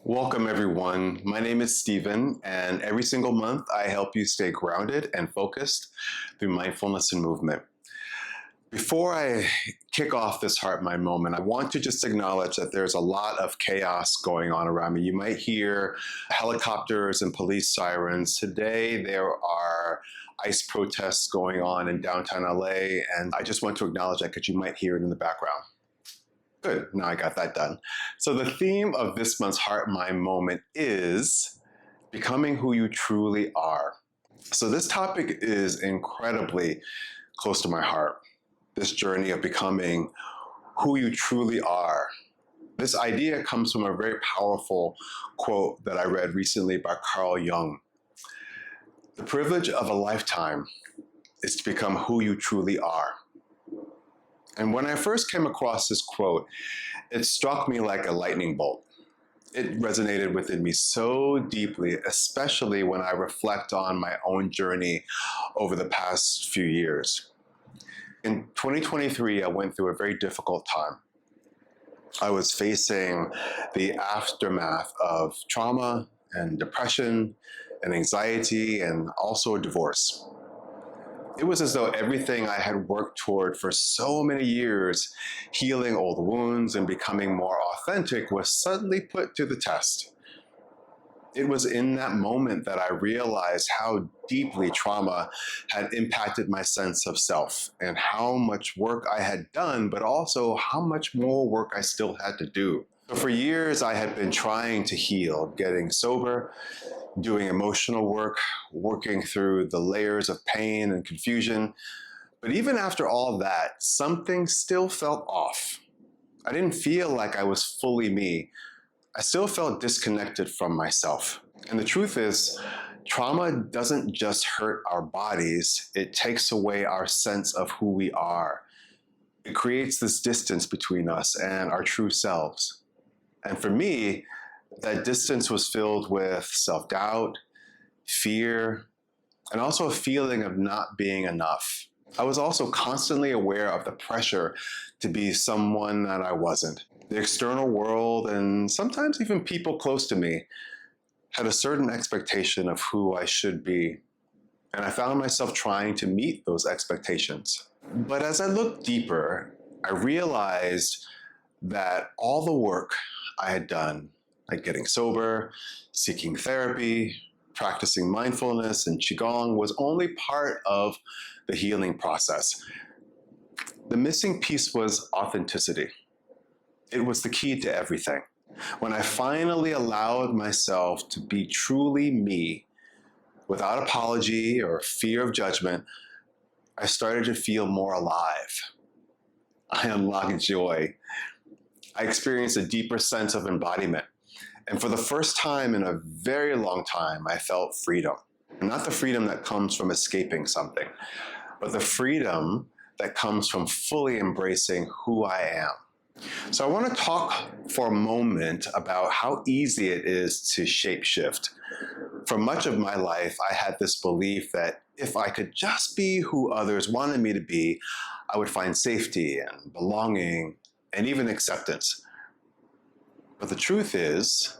Welcome everyone. My name is Steven, and every single month I help you stay grounded and focused through mindfulness and movement. Before I kick off this heart mind moment, I want to just acknowledge that there's a lot of chaos going on around me. You might hear helicopters and police sirens. Today there are ICE protests going on in downtown LA, and I just want to acknowledge that because you might hear it in the background. Good, now I got that done. So the theme of this month's Heart Mind Moment is becoming who you truly are. So this topic is incredibly close to my heart, this journey of becoming who you truly are. This idea comes from a very powerful quote that I read recently by Carl Jung. The privilege of a lifetime is to become who you truly are. And when I first came across this quote, it struck me like a lightning bolt. It resonated within me so deeply, especially when I reflect on my own journey over the past few years. In 2023, I went through a very difficult time. I was facing the aftermath of trauma and depression and anxiety and also a divorce. It was as though everything I had worked toward for so many years, healing old wounds and becoming more authentic, was suddenly put to the test. It was in that moment that I realized how deeply trauma had impacted my sense of self and how much work I had done, but also how much more work I still had to do. So for years, I had been trying to heal, getting sober, doing emotional work, working through the layers of pain and confusion. But even after all that, something still felt off. I didn't feel like I was fully me. I still felt disconnected from myself. And the truth is, trauma doesn't just hurt our bodies, it takes away our sense of who we are. It creates this distance between us and our true selves. And for me, that distance was filled with self-doubt, fear, and also a feeling of not being enough. I was also constantly aware of the pressure to be someone that I wasn't. The external world, and sometimes even people close to me, had a certain expectation of who I should be, and I found myself trying to meet those expectations. But as I looked deeper, I realized that all the work I had done, like getting sober, seeking therapy, practicing mindfulness and Qigong, was only part of the healing process. The missing piece was authenticity. It was the key to everything. When I finally allowed myself to be truly me, without apology or fear of judgment, I started to feel more alive. I unlocked joy. I experienced a deeper sense of embodiment. And for the first time in a very long time, I felt freedom. And not the freedom that comes from escaping something, but the freedom that comes from fully embracing who I am. So I want to talk for a moment about how easy it is to shapeshift. For much of my life, I had this belief that if I could just be who others wanted me to be, I would find safety and belonging and even acceptance. But the truth is,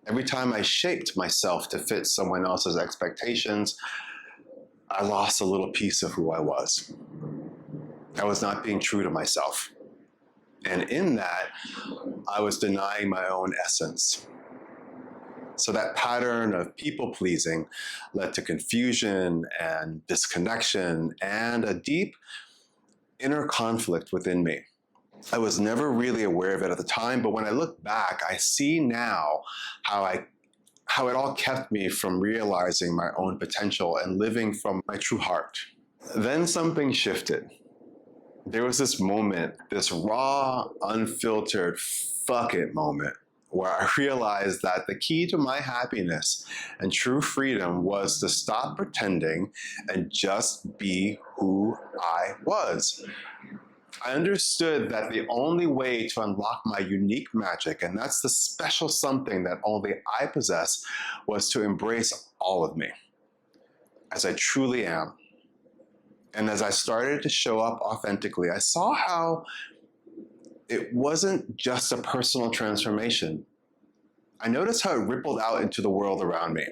every time I shaped myself to fit someone else's expectations, I lost a little piece of who I was. I was not being true to myself. And in that, I was denying my own essence. So that pattern of people-pleasing led to confusion and disconnection and a deep inner conflict within me. I was never really aware of it at the time, but when I look back, I see now how it all kept me from realizing my own potential and living from my true heart. Then something shifted. There was this moment, this raw, unfiltered, fuck it moment, where I realized that the key to my happiness and true freedom was to stop pretending and just be who I was. I understood that the only way to unlock my unique magic, and that's the special something that only I possess, was to embrace all of me as I truly am. And as I started to show up authentically, I saw how it wasn't just a personal transformation. I noticed how it rippled out into the world around me.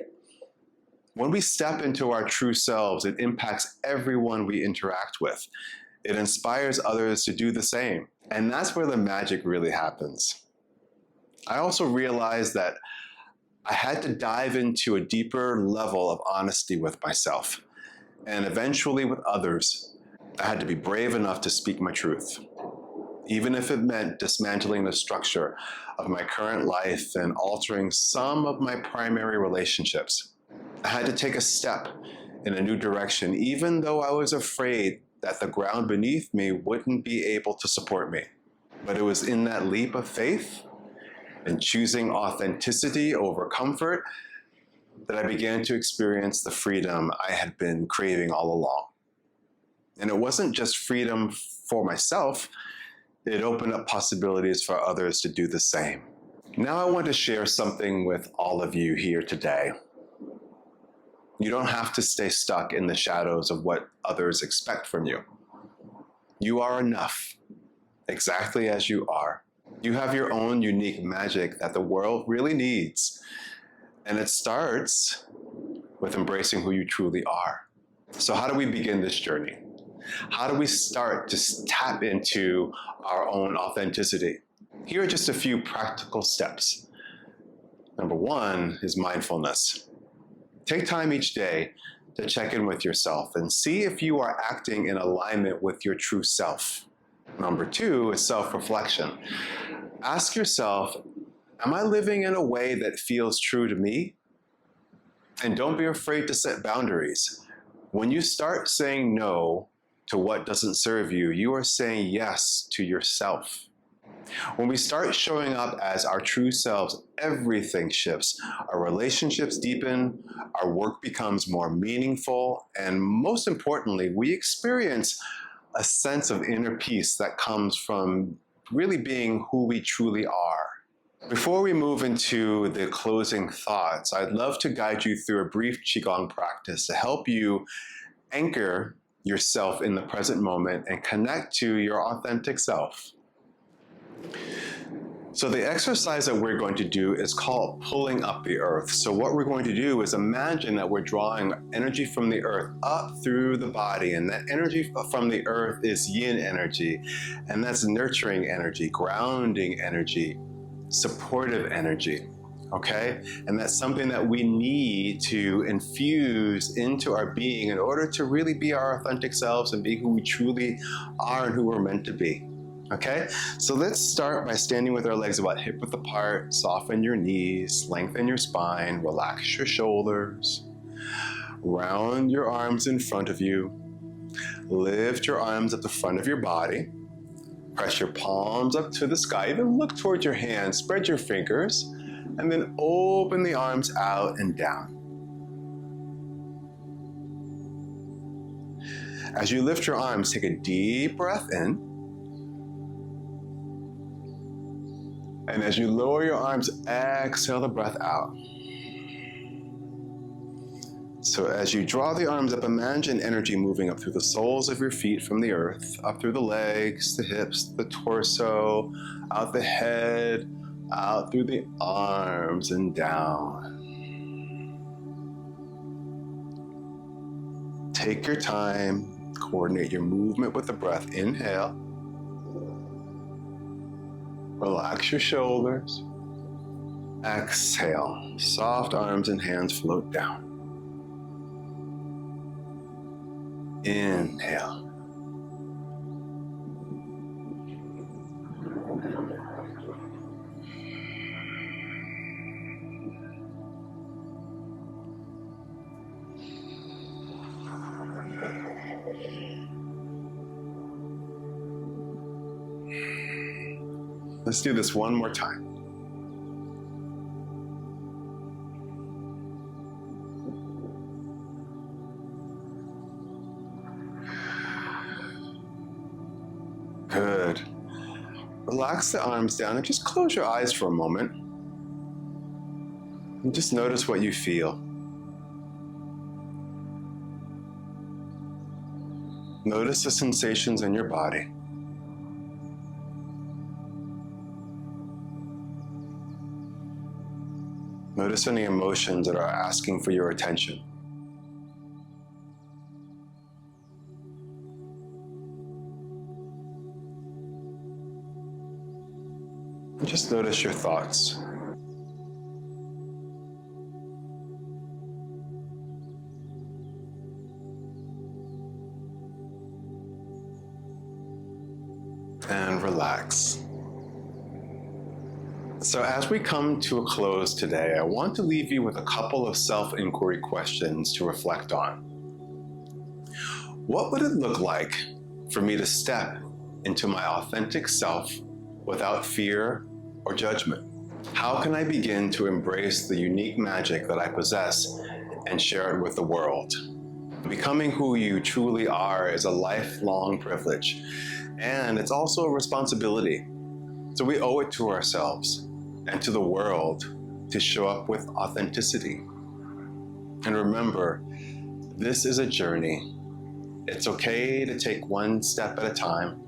When we step into our true selves, it impacts everyone we interact with. It inspires others to do the same. And that's where the magic really happens. I also realized that I had to dive into a deeper level of honesty with myself and eventually with others. I had to be brave enough to speak my truth, even if it meant dismantling the structure of my current life and altering some of my primary relationships. I had to take a step in a new direction, even though I was afraid that the ground beneath me wouldn't be able to support me. But it was in that leap of faith and choosing authenticity over comfort that I began to experience the freedom I had been craving all along. And it wasn't just freedom for myself, it opened up possibilities for others to do the same. Now I want to share something with all of you here today. You don't have to stay stuck in the shadows of what others expect from you. You are enough, exactly as you are. You have your own unique magic that the world really needs. And it starts with embracing who you truly are. So how do we begin this journey? How do we start to tap into our own authenticity? Here are just a few practical steps. Number one is mindfulness. Take time each day to check in with yourself and see if you are acting in alignment with your true self. Number two is self-reflection. Ask yourself, am I living in a way that feels true to me? And don't be afraid to set boundaries. When you start saying no to what doesn't serve you, you are saying yes to yourself. When we start showing up as our true selves, everything shifts. Our relationships deepen, our work becomes more meaningful, and most importantly, we experience a sense of inner peace that comes from really being who we truly are. Before we move into the closing thoughts, I'd love to guide you through a brief Qigong practice to help you anchor yourself in the present moment and connect to your authentic self. So the exercise that we're going to do is called pulling up the earth. So what we're going to do is imagine that we're drawing energy from the earth up through the body, and that energy from the earth is yin energy, and that's nurturing energy, grounding energy, supportive energy, okay? And that's something that we need to infuse into our being in order to really be our authentic selves and be who we truly are and who we're meant to be. Okay, so let's start by standing with our legs about hip-width apart. Soften your knees, lengthen your spine, relax your shoulders. Round your arms in front of you. Lift your arms at the front of your body. Press your palms up to the sky. Even look towards your hands. Spread your fingers. And then open the arms out and down. As you lift your arms, take a deep breath in. And as you lower your arms, exhale the breath out. So as you draw the arms up, imagine energy moving up through the soles of your feet from the earth, up through the legs, the hips, the torso, out the head, out through the arms and down. Take your time, coordinate your movement with the breath. Inhale. Relax your shoulders. Exhale. Soft arms and hands float down. Inhale. Let's do this one more time. Good. Relax the arms down and just close your eyes for a moment. And just notice what you feel. Notice the sensations in your body. Notice any emotions that are asking for your attention. And just notice your thoughts. And relax. So as we come to a close today, I want to leave you with a couple of self-inquiry questions to reflect on. What would it look like for me to step into my authentic self without fear or judgment? How can I begin to embrace the unique magic that I possess and share it with the world? Becoming who you truly are is a lifelong privilege, and it's also a responsibility. So we owe it to ourselves and to the world to show up with authenticity. And remember, this is a journey. It's okay to take one step at a time.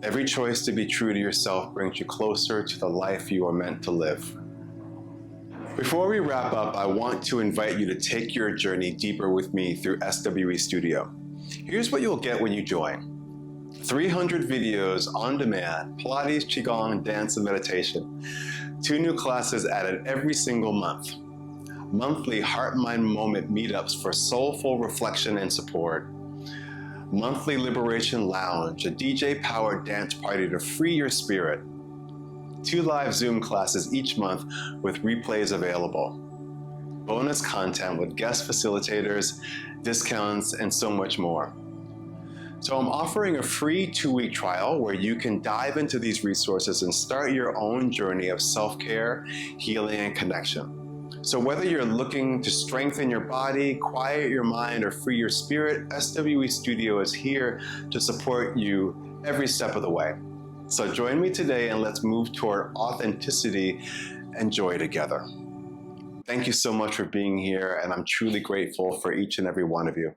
Every choice to be true to yourself brings you closer to the life you are meant to live. Before we wrap up, I want to invite you to take your journey deeper with me through SWE Studio. Here's what you'll get when you join. 300 videos on demand, Pilates, Qigong, dance, and meditation. 2 new classes added every single month. Monthly Heart, Mind, Moment meetups for soulful reflection and support. Monthly Liberation Lounge, a DJ-powered dance party to free your spirit. 2 live Zoom classes each month with replays available. Bonus content with guest facilitators, discounts, and so much more. So I'm offering a free 2-week trial where you can dive into these resources and start your own journey of self-care, healing, and connection. So whether you're looking to strengthen your body, quiet your mind, or free your spirit, SWE Studio is here to support you every step of the way. So join me today and let's move toward authenticity and joy together. Thank you so much for being here, and I'm truly grateful for each and every one of you.